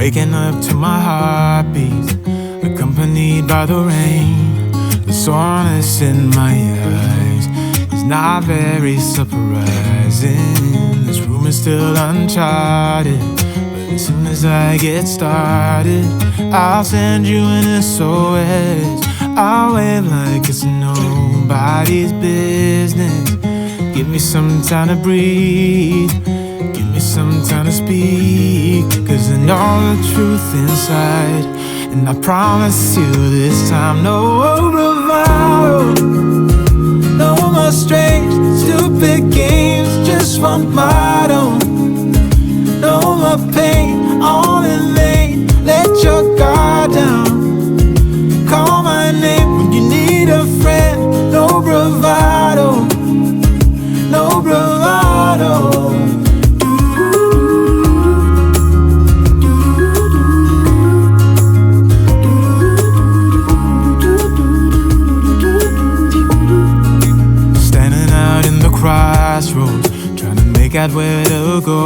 Waking up to my heartbeat, accompanied by the rain. The soreness in my eyes is not very surprising. This room is still uncharted, but as soon as I get started, I'll send you an SOS. I'll wave like it's nobody's business. Give me some time to breathe, give me some time to speak, 'cause I know the truth inside. And I promise you this time, no bravado, no more strange, stupid games, just one motto. No more pain, all in vain, let your guard down. Call my name when you need a friend, no bravado, no bravado. Crossroads, trying to make out where to go.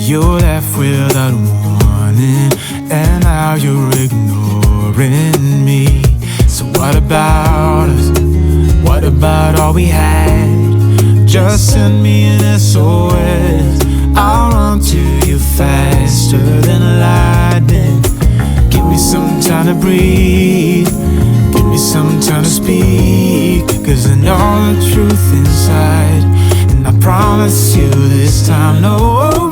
You're left without warning, and now you're ignoring me. So what about us? What about all we had? Just send me an SOS. I'll run to you faster than lightning. Give me some time to breathe, give me some time to speak, 'cause I know the truth inside. And I promise you this time, no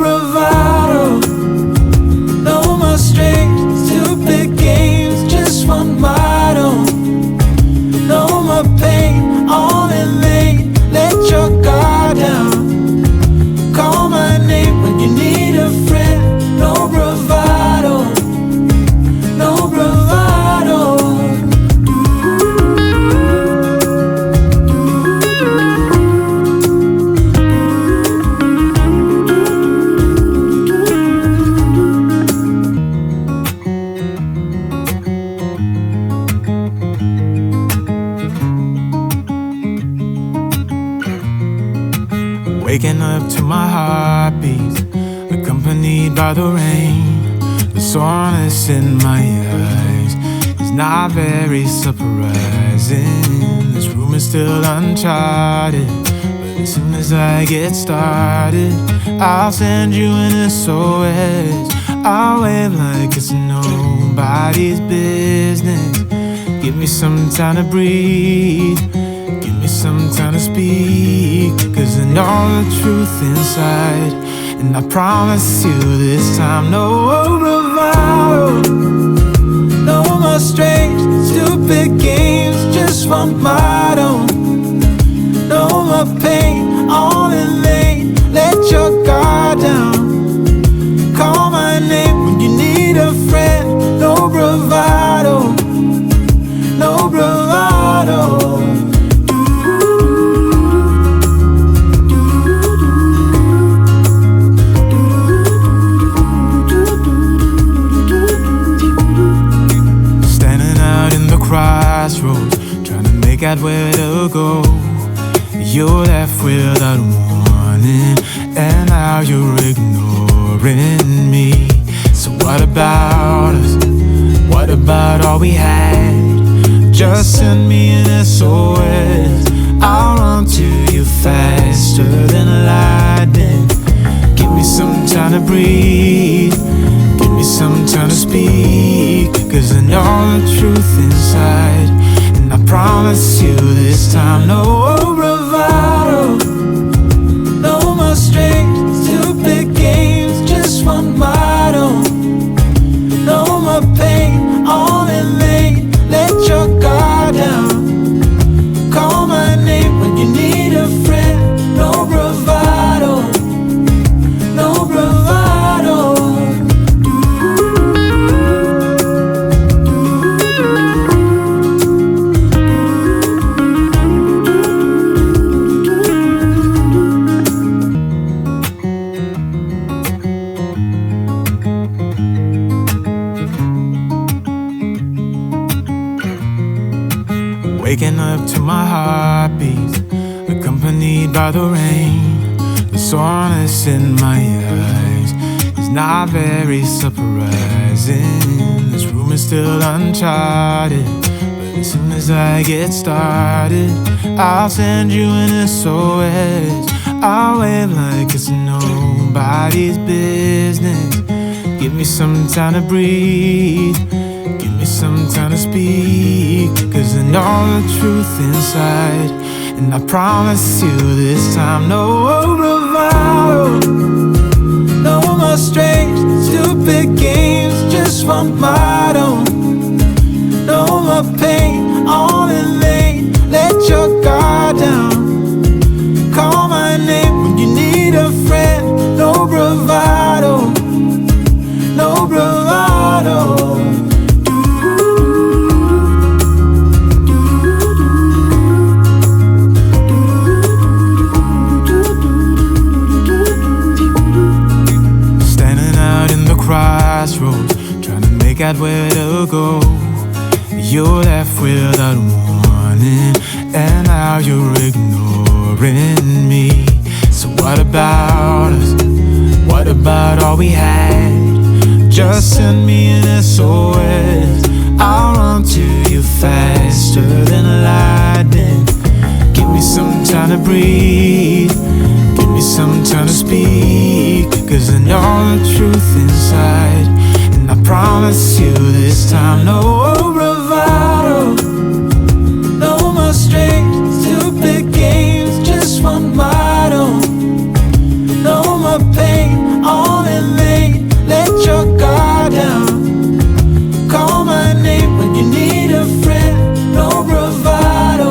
bravado, no more strange, stupid games, just one motto. No more pain, all in vain, let your guard down. Call my name when you need a friend, no bravado, no bravado. Waking up to my heartbeat, accompanied by the rain. The soreness in my eyes is not very surprising. This room is still uncharted, but as soon as I get started, I'll send you an SOS. I'll wave like it's nobody's business. Give me some time to breathe, give me some time to speak, 'cause I know the truth inside. And I promise you this time, no bravado, no more strange, stupid games, just one motto. No more pain, all in vain, let your guard down. Call my name when you need a friend, no bravado, no bravado. Crossroads, trying to make out where to go. You're left without warning, and now you're ignoring me. So what about us? What about all we had? Just send me an SOS. I'll run to you faster than lightning. Give me some time to breathe, give me some time to speak, 'cause I know the truth inside. And I promise you this time, no bravado, no more strange, stupid games, just one motto. No more pain, all in vain, let your guard down. Call my name when you need a friend, no bravado, no bravado. Waking up to my heartbeat, accompanied by the rain. The soreness in my eyes is is not very surprising. This room is still uncharted, but as soon as I get started, I'll send you an SOS. I'll wave like it's nobody's business. Give me some time to breathe, give me some time to speak, 'cause I know the truth inside. And I promise you this time, no bravado, no more strange, stupid games, just one motto. No more pain, all in vain, let your guard down. Call my name when you need a friend, no bravado, no bravado. Crossroads, trying to make out where to go. You're left without warning, and now you're ignoring me. So what about us? What about all we had? Just send me an SOS. I'll run to you faster than lightning. Give me some time to breathe, give me some time to speak, 'cause I know the truth inside. And I promise you this time, no bravado, no more strange, stupid games, just one motto. No more pain, all in vain, let your guard down. Call my name when you need a friend, no bravado,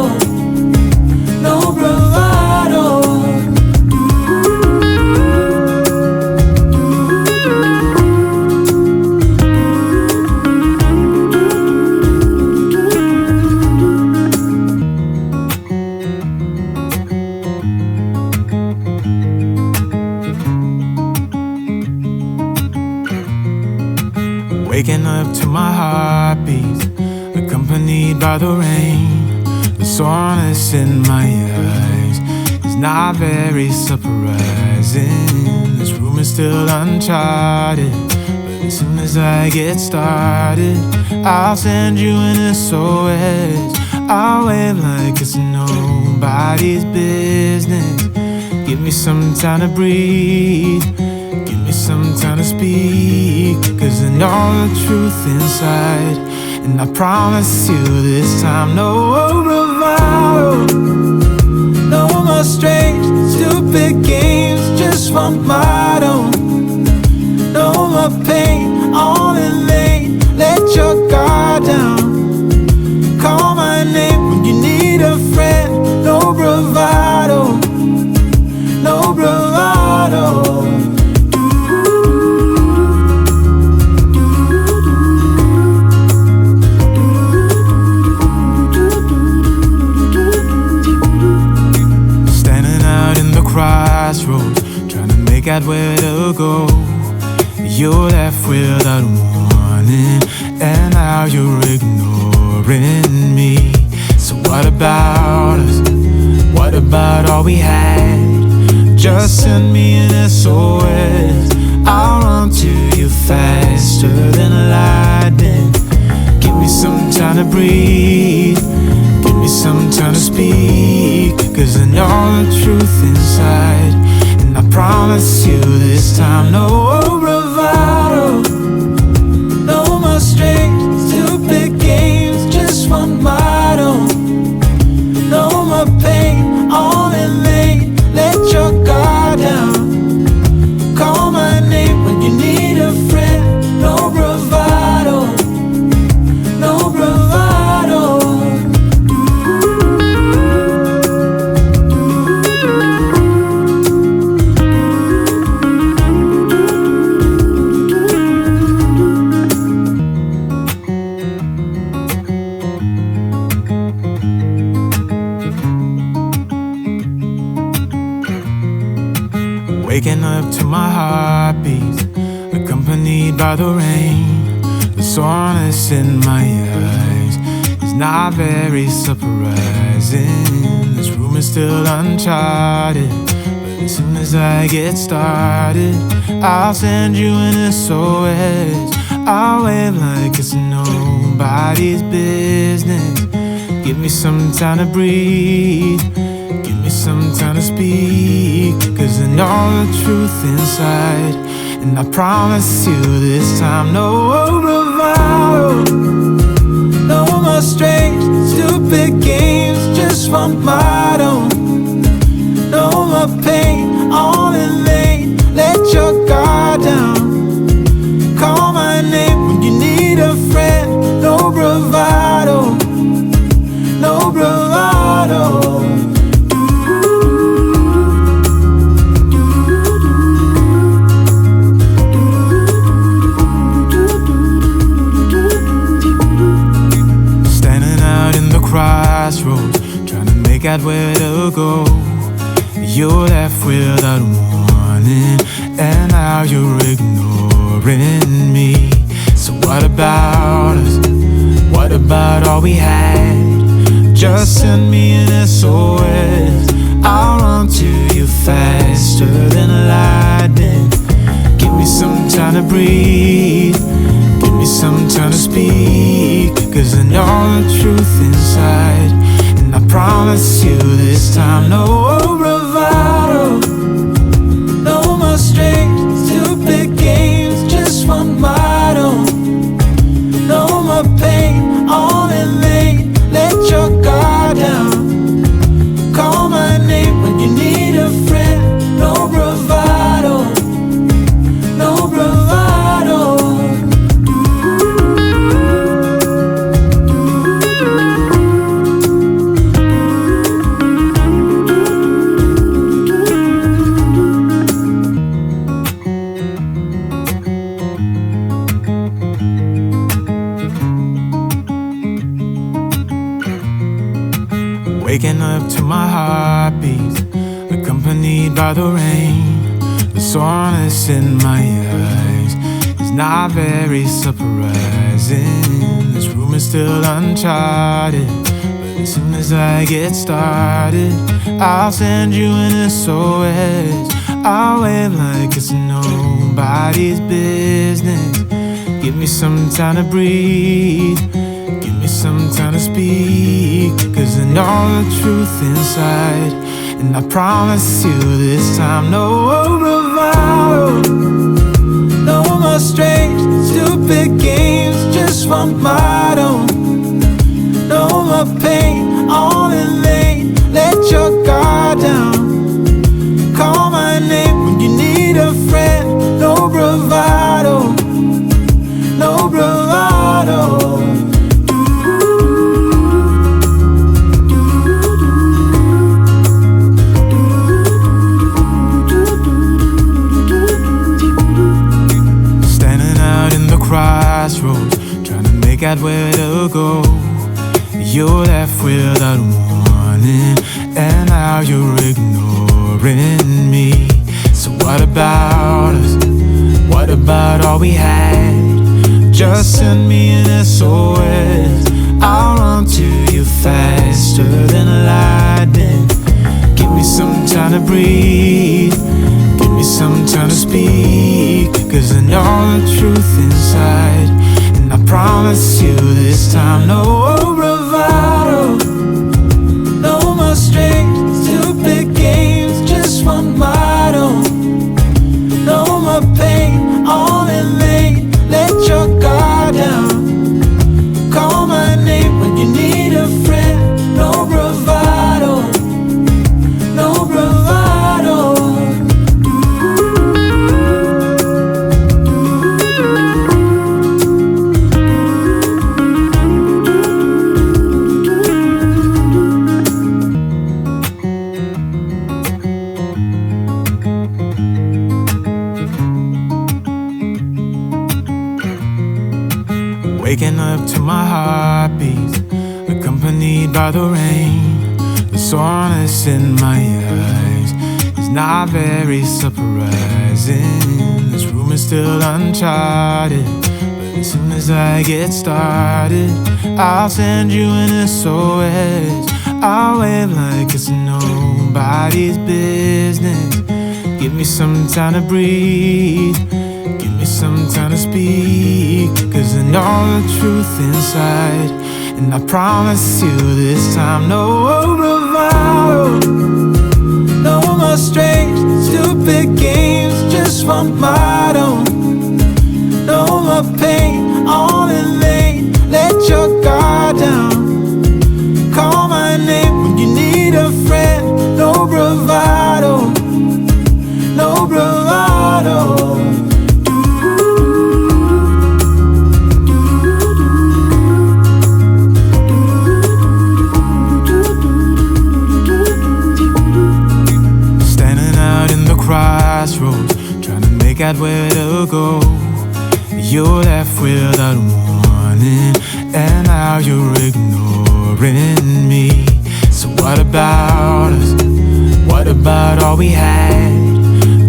no bravado. Waking up to my heartbeat, accompanied by the rain. The soreness in my eyes is not very surprising. This room is still uncharted, but as soon as I get started, I'll send you an SOS. I'll wave like it's nobody's business. Give me some time to breathe, give me some time to speak, 'cause I know the truth inside. And I promise you this time, no bravado, no more strange, stupid games, just one motto. No more pain, all in vain, let your guard down. Call my name when you need a friend, no bravado, no bravado. Crossroads, trying to make out where to go. You're left without warning, and now you're ignoring me. So what about us? What about all we had? Just send me an SOS. I'll run to you faster than lightning. Give me some time to breathe, give me some time to speak, 'cause I know the truth inside. And I promise you this time, no bravado, no more strange, stupid games, just one motto. No more pain, all in vain, let your guard down. Call my name when you need a friend, no bravado, no bravado. Waking up to my heartbeat, accompanied by the rain. The soreness in my eyes is not very surprising. This room is still uncharted, but as soon as I get started, I'll send you an SOS. I'll wave like it's nobody's business. Give me some time to breathe, give me some time to speak, 'cause I know the truth inside. And I promise you this time, no bravado, no more strange, stupid games, just one motto. No more pain, all in vain, let your guard down. Call my name when you need a friend. No bravado, no bravado. Standing out in the crossroads, trying to make out where to go. You're left without warning, and now you're ignoring me. So what about us? What about all we had? Just send me an SOS. I'll run to you faster than lightning. Give me some time to breathe, give me some time to speak, 'cause I know the truth inside. And I promise you this time, no bravado, no more strange, stupid games, just one motto. No more pain, all in vain, let your guard down. Call my name when you need a friend. No bravado, no bravado. Waking up to my heartbeat, accompanied by the rain. The soreness in my eyes is not very surprising. This room is still uncharted, but as soon as I get started, I'll send you an SOS. I'll wave like it's nobody's business. Give me some time to breathe, give me some time to speak, 'cause I know the truth inside. And I promise you this time, no bravado, no more strange, stupid games, just one motto. No more pain, all in vain, let your guard down. Call my name when you need a friend. No bravado, no bravado. Crossroads, trying to make out where to go. You're left without warning, and now you're ignoring me. So what about us? What about all we had? Just send me an SOS. I'll run to you faster than lightning. Give me some time to breathe, give me some time to speak, 'cause I know the truth inside. And I promise you this time, no bravado, no more strange, stupid games, just one motto. No more pain, all in vain, let your guard down. Call my name when you need a friend. No bravado, no bravado. Waking up to my heartbeat, accompanied by the rain. The soreness in my eyes is not very surprising. This room is still uncharted, but as soon as I get started, I'll send you an SOS. I'll wave like it's nobody's business. Give me some time to breathe. Give me some time to speak. 'Cause I know the truth inside. And I promise you this time, no bravado, no more strange, stupid games, just one motto. No more pain, all in vain. Let your guard down. Call my name when you need a friend. No bravado, no bravado. Standing out in the crossroads, trying to make out where to go. You're left without warning, and now you're ignoring me. So what about us? What about all we had?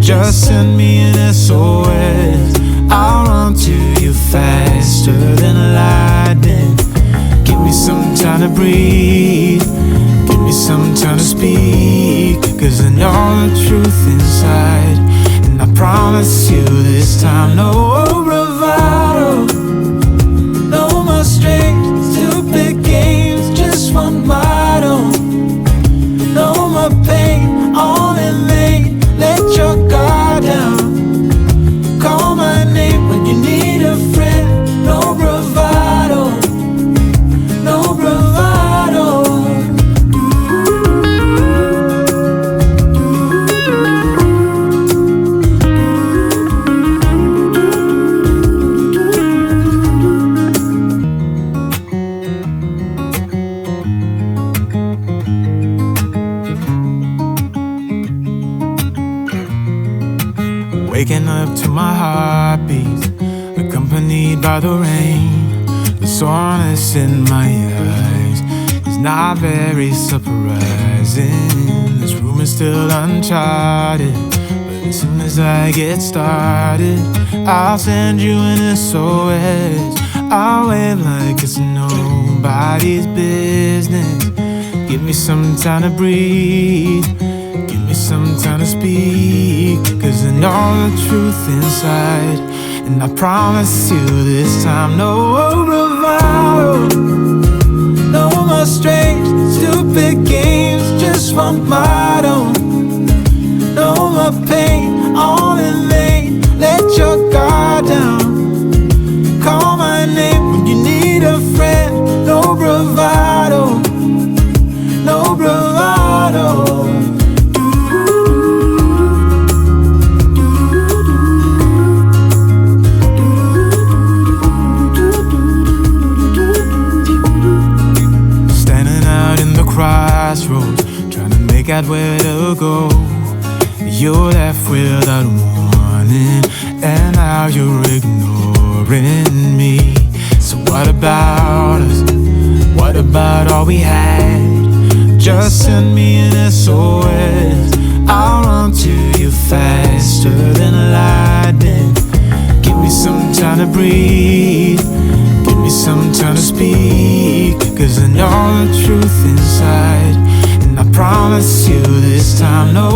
Just send me an SOS. I'll run to you faster than lightning. Give me some time to breathe. Give me some time to speak. 'Cause I know the truth inside. And I promise you this time, no bravado, no more strange, stupid games, just one motto. No more pain, all in vain. Let your guard down. Call my name when you need a friend. No bravado, no bravado. Waking up to my heartbeat, accompanied by the rain. The soreness in my eyes is not very surprising. This room is still uncharted, but as soon as I get started, I'll send you an SOS. I'll wave like it's nobody's business. Give me some time to breathe. Give me some time to speak. 'Cause I know the truth inside. And I promise you this time, no bravado, no more strange, stupid games, just one motto. No more pain, all in vain. Let your guard down. Call my name when you need a friend. No bravado, no bravado. Crossroads, trying to make out where to go. You're left without warning, and now you're ignoring me. So what about us? What about all we had? Just send me an SOS. I'll run to you faster than lightning. Give me some time to breathe. Give me some time to speak. 'Cause I know the truth inside. And I promise you this time, no